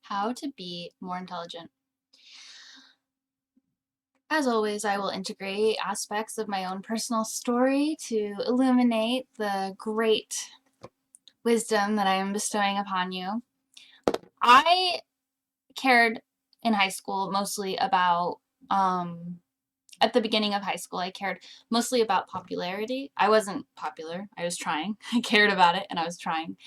How to be more intelligent. As always, I will integrate aspects of my own personal story to illuminate the great wisdom that I am bestowing upon you. I cared in high school mostly about, at the beginning of high school, I cared mostly about popularity. I wasn't popular, I was trying. I cared about it and I was trying.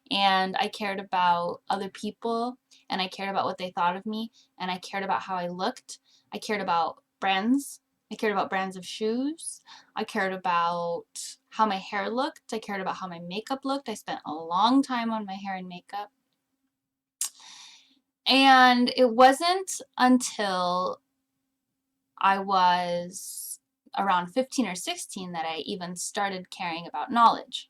And I cared about other people, and I cared about what they thought of me, and I cared about how I looked. I cared about brands. I cared about brands of shoes. I cared about how my hair looked. I cared about how my makeup looked. I spent a long time on my hair and makeup. And it wasn't until I was around 15 or 16 that I even started caring about knowledge.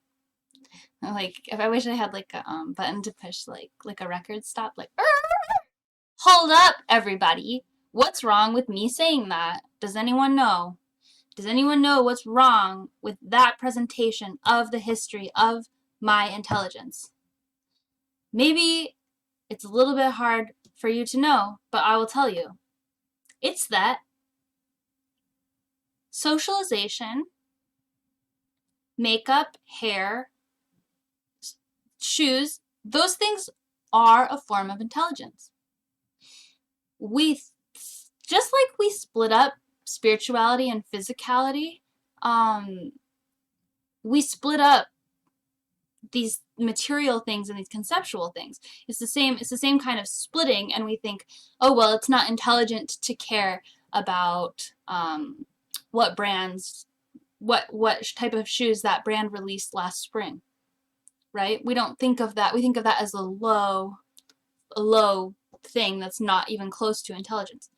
Like, if I wish I had like a button to push like a record stop, like, hold up, everybody. What's wrong with me saying that? Does anyone know? Does anyone know what's wrong with that presentation of the history of my intelligence? Maybe it's a little bit hard for you to know, but I will tell you. It's that socialization, makeup, hair, shoes, those things are a form of intelligence. We, just like we split up spirituality and physicality, we split up these material things and these conceptual things. It's the same kind of splitting, and we think, oh well, it's not intelligent to care about what brands, what type of shoes that brand released last spring, right? We don't think of that. We think of that as a low thing that's not even close to intelligence.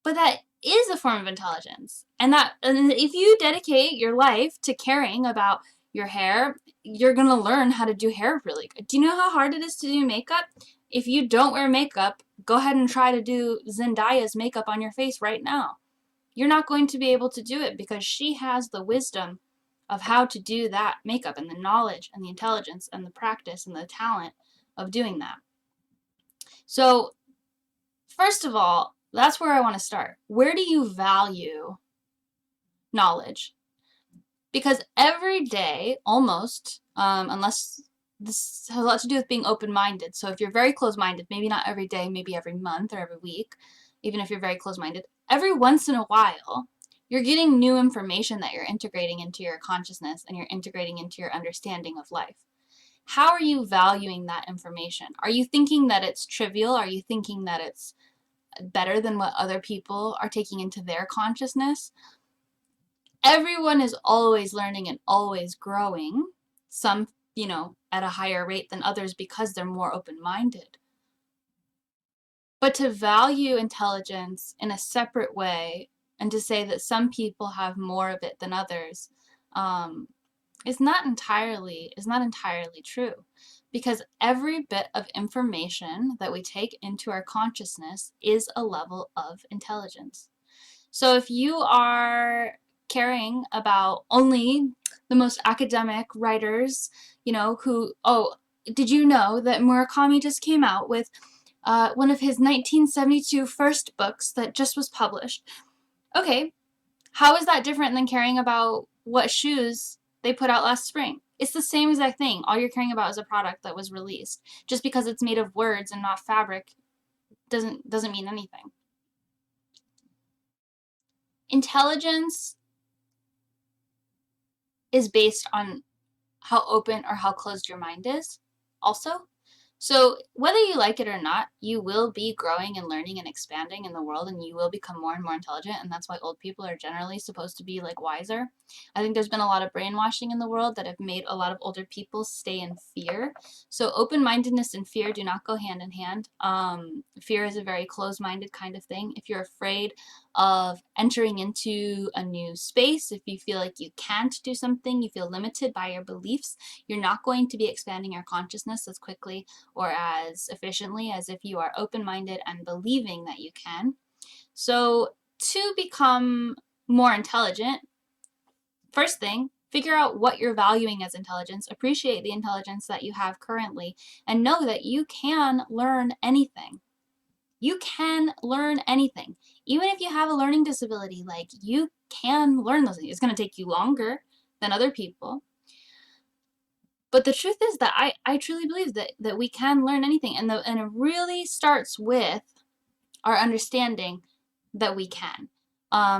But that is a form of intelligence. And if you dedicate your life to caring about your hair, you're going to learn how to do hair really good. Do you know how hard it is to do makeup? If you don't wear makeup, go ahead and try to do Zendaya's makeup on your face right now. You're not going to be able to do it because she has the wisdom of how to do that makeup, and the knowledge and the intelligence and the practice and the talent of doing that. So, first of all, that's where I want to start. Where do you value knowledge? Because every day, almost, unless this has a lot to do with being open-minded. So if you're very close-minded, maybe not every day, maybe every month or every week, even if you're very close-minded, every once in a while, you're getting new information that you're integrating into your consciousness and you're integrating into your understanding of life. How are you valuing that information? Are you thinking that it's trivial? Are you thinking that it's better than what other people are taking into their consciousness? Everyone is always learning and always growing. Some, at a higher rate than others because they're more open-minded. But to value intelligence in a separate way and to say that some people have more of it than others is not entirely true, because every bit of information that we take into our consciousness is a level of intelligence. So if you are caring about only the most academic writers, did you know that Murakami just came out with one of his 1972 first books that just was published? Okay, how is that different than caring about what shoes they put out last spring? It's the same exact thing. All you're caring about is a product that was released. Just because it's made of words and not fabric doesn't mean anything. Intelligence is based on how open or how closed your mind is also. So whether you like it or not, you will be growing and learning and expanding in the world, and you will become more and more intelligent, and that's why old people are generally supposed to be like wiser. I think there's been a lot of brainwashing in the world that have made a lot of older people stay in fear. So open-mindedness and fear do not go hand in hand. Fear is a very closed-minded kind of thing. If you're afraid of entering into a new space, if you feel like you can't do something, you feel limited by your beliefs, you're not going to be expanding your consciousness as quickly or as efficiently as if you are open-minded and believing that you can. So to become more intelligent, first thing, Figure out what you're valuing as intelligence, appreciate the intelligence that you have currently, and know that you can learn anything. You can learn anything. Even if you have a learning disability, like, you can learn those things. It's going to take you longer than other people. But the truth is that I truly believe that we can learn anything. And it really starts with our understanding that we can.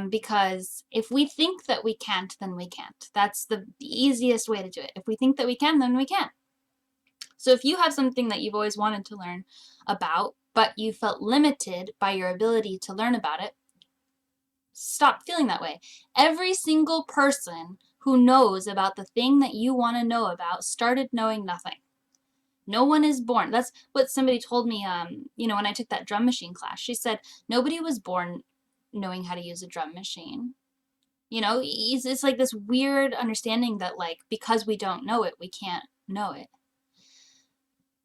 Because if we think that we can't, then we can't. That's the easiest way to do it. If we think that we can, then we can. So if you have something that you've always wanted to learn about, but you felt limited by your ability to learn about it, stop feeling that way. Every single person who knows about the thing that you want to know about started knowing nothing. No one is born. That's what somebody told me, when I took that drum machine class. She said, nobody was born knowing how to use a drum machine. It's like this weird understanding that, like, because we don't know it, we can't know it.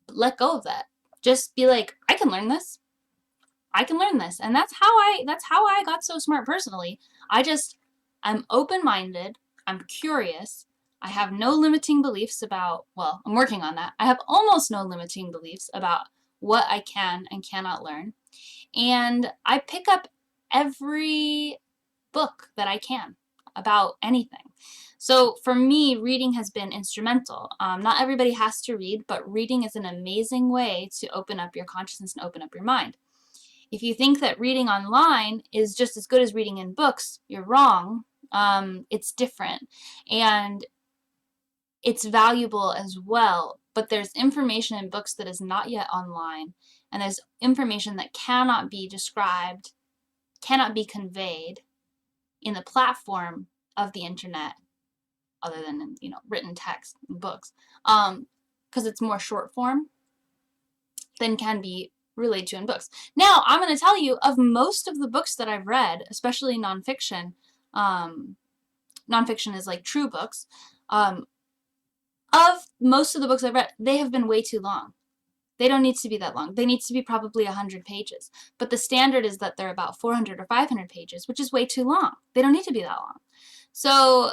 Let go of that. Just be like, I can learn this. I can learn this. And that's how I got so smart personally. I'm open-minded. I'm curious. I have no limiting beliefs about, well, I'm working on that. I have almost no limiting beliefs about what I can and cannot learn. And I pick up every book that I can about anything. So for me, reading has been instrumental. Not everybody has to read, but reading is an amazing way to open up your consciousness and open up your mind. If you think that reading online is just as good as reading in books, you're wrong. It's different. And it's valuable as well, but there's information in books that is not yet online, and there's information that cannot be described, cannot be conveyed in the platform of the internet, other than in, written text and books, because it's more short form than can be relayed to in books. Now, I'm going to tell you, of most of the books that I've read, especially nonfiction, nonfiction is like true books, of most of the books I've read, they have been way too long. They don't need to be that long. They need to be probably 100 pages. But the standard is that they're about 400 or 500 pages, which is way too long. They don't need to be that long. So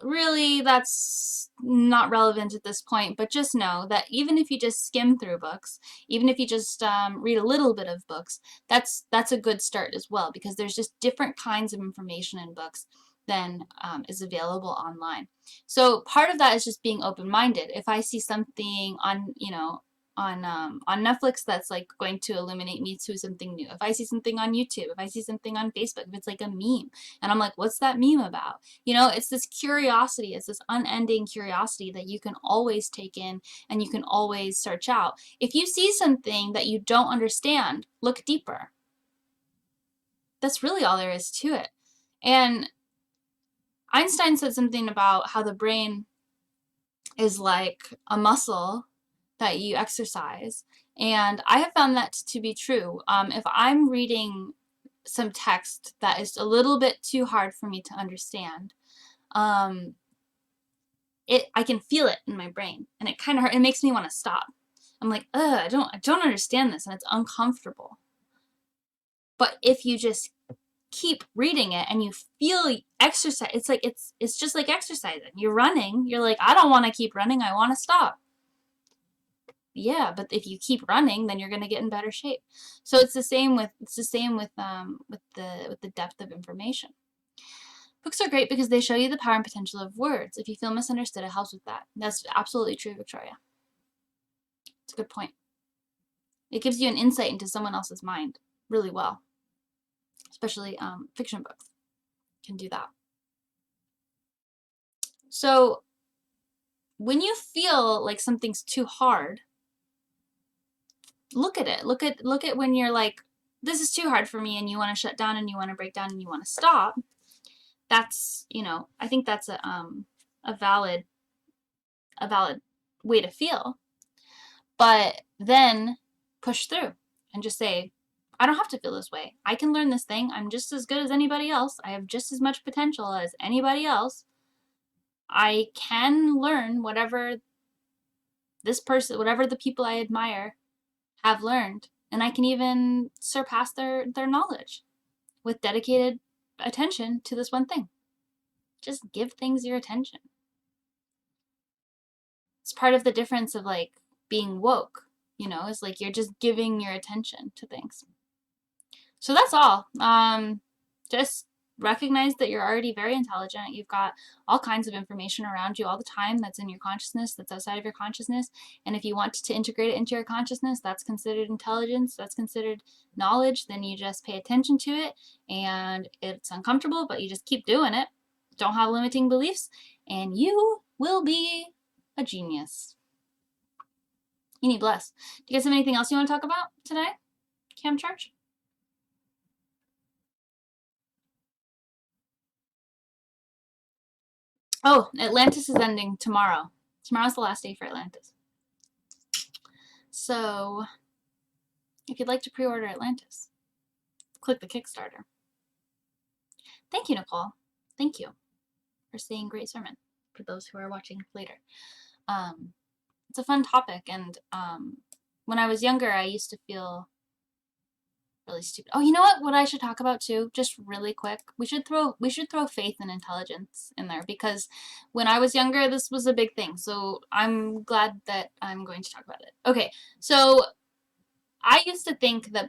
really, that's not relevant at this point, but just know that even if you just skim through books, even if you just read a little bit of books, that's a good start as well, because there's just different kinds of information in books than is available online. So part of that is just being open-minded. If I see something on, on Netflix that's like going to illuminate me to something new, if I see something on YouTube, if I see something on Facebook, if it's like a meme, and I'm like, what's that meme about? It's this curiosity, it's this unending curiosity that you can always take in and you can always search out. If you see something that you don't understand, look deeper. That's really all there is to it. And Einstein said something about how the brain is like a muscle that you exercise, and I have found that to be true. If I'm reading some text that is a little bit too hard for me to understand, I can feel it in my brain, and it kind of hurt. It makes me want to stop. I'm like, ugh, I don't understand this, and it's uncomfortable. But if you just keep reading it and you feel exercise, it's just like exercising. You're running, you're like, I don't want to keep running, I want to stop. Yeah, but if you keep running, then you're going to get in better shape. So it's the same with the depth of information. Books are great because they show you the power and potential of words. If you feel misunderstood, it helps with that. That's absolutely true, Victoria. It's a good point. It gives you an insight into someone else's mind really well. Especially fiction books can do that. So when you feel like something's too hard, look at it. Look at when you're like, this is too hard for me, and you want to shut down and you want to break down and you want to stop. That's, I think that's a valid way to feel. But then push through and just say, I don't have to feel this way. I can learn this thing. I'm just as good as anybody else. I have just as much potential as anybody else. I can learn whatever whatever the people I admire have learned, and I can even surpass their knowledge with dedicated attention to this one thing. Just give things your attention. It's part of the difference of like being woke, you know, is like you're just giving your attention to things. So that's all. Just recognize that you're already very intelligent. You've got all kinds of information around you all the time that's in your consciousness, that's outside of your consciousness. And if you want to integrate it into your consciousness, that's considered intelligence, that's considered knowledge. Then you just pay attention to it, and it's uncomfortable, but you just keep doing it. Don't have limiting beliefs, and you will be a genius. You need bless. Do you guys have anything else you want to talk about today, Cam Church? Oh, Atlantis is ending tomorrow. Tomorrow's the last day for Atlantis. So, if you'd like to pre-order Atlantis, click the Kickstarter. Thank you, Nicole. Thank you for saying great sermon for those who are watching later. It's a fun topic, and when I was younger, I used to feel really stupid. Oh, you know what I should talk about too, just really quick? We should throw faith and intelligence in there, because when I was younger, this was a big thing. So I'm glad that I'm going to talk about it. Okay, so I used to think that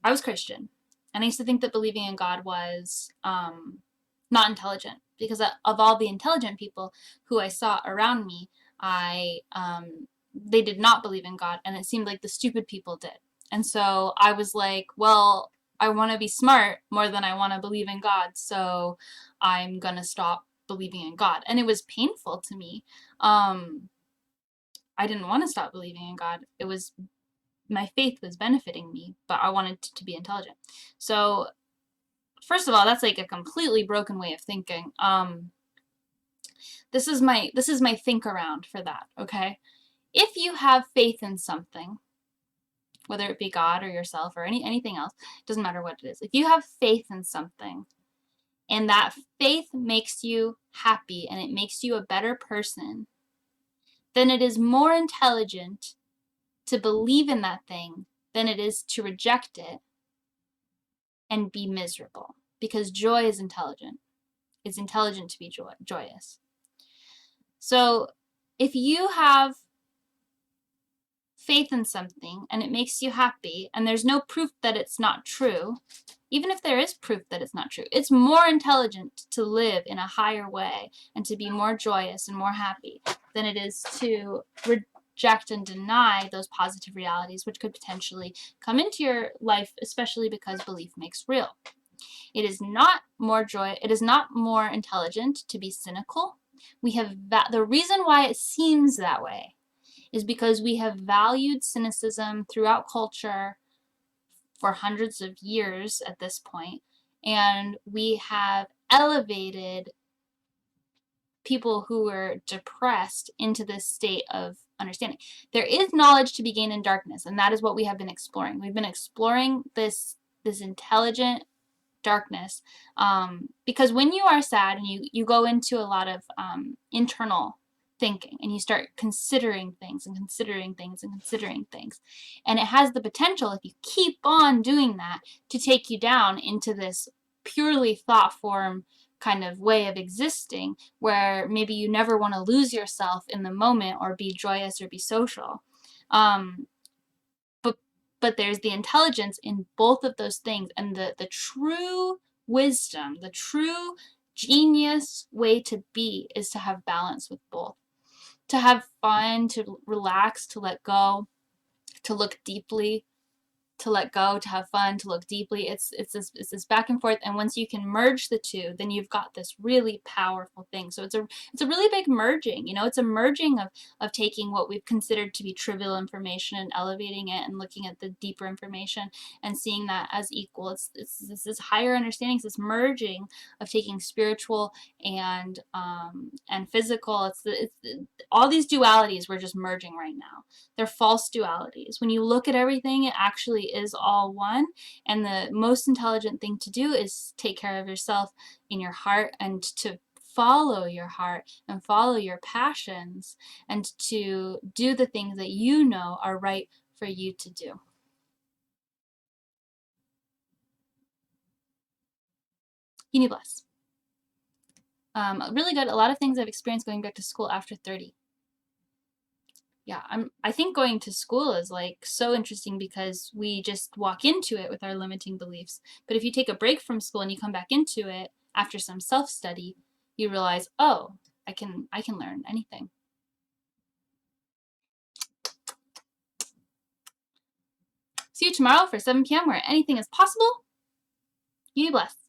I was Christian, and I used to think that believing in God was not intelligent, because of all the intelligent people who I saw around me, they did not believe in God, and it seemed like the stupid people did. And so I was like, well, I want to be smart more than I want to believe in God, so I'm going to stop believing in God. And it was painful to me. I didn't want to stop believing in God. My faith was benefiting me, but I wanted to be intelligent. So, first of all, that's like a completely broken way of thinking. This is my think around for that, okay? If you have faith in something, whether it be God or yourself or anything else, doesn't matter what it is. If you have faith in something, and that faith makes you happy and it makes you a better person, then it is more intelligent to believe in that thing than it is to reject it and be miserable. Because joy is intelligent. It's intelligent to be joyous. So if you have faith in something and it makes you happy, and there's no proof that it's not true, even if there is proof that it's not true, it's more intelligent to live in a higher way and to be more joyous and more happy than it is to reject and deny those positive realities which could potentially come into your life, especially because belief makes real. It is not more intelligent to be cynical. The reason why it seems that way is because we have valued cynicism throughout culture for hundreds of years at this point, and we have elevated people who were depressed into this state of understanding. There is knowledge to be gained in darkness, and that is what we have been exploring. We've been exploring this intelligent darkness, because when you are sad and you go into a lot of internal thinking, and you start considering things and considering things and considering things, and it has the potential, if you keep on doing that, to take you down into this purely thought form kind of way of existing, where maybe you never want to lose yourself in the moment or be joyous or be social. But there's the intelligence in both of those things, and the true wisdom, the true genius way to be is to have balance with both. To have fun, to relax, to let go, to look deeply, to let go, to have fun, to look deeply. It's this back and forth, and once you can merge the two, then you've got this really powerful thing. So it's a really big merging. It's a merging of taking what we've considered to be trivial information and elevating it and looking at the deeper information and seeing that as equal. It's this higher understanding. It's this merging of taking spiritual and physical. It's all these dualities we're just merging right now. They're false dualities. When you look at everything, it actually is all one, and the most intelligent thing to do is take care of yourself in your heart, and to follow your heart and follow your passions, and to do the things that you know are right for you to do. You need less. Really good. A lot of things I've experienced going back to school after 30. Yeah, I think going to school is like so interesting because we just walk into it with our limiting beliefs. But if you take a break from school and you come back into it after some self-study, you realize, oh, I can learn anything. See you tomorrow for 7 p.m. where anything is possible. You be blessed.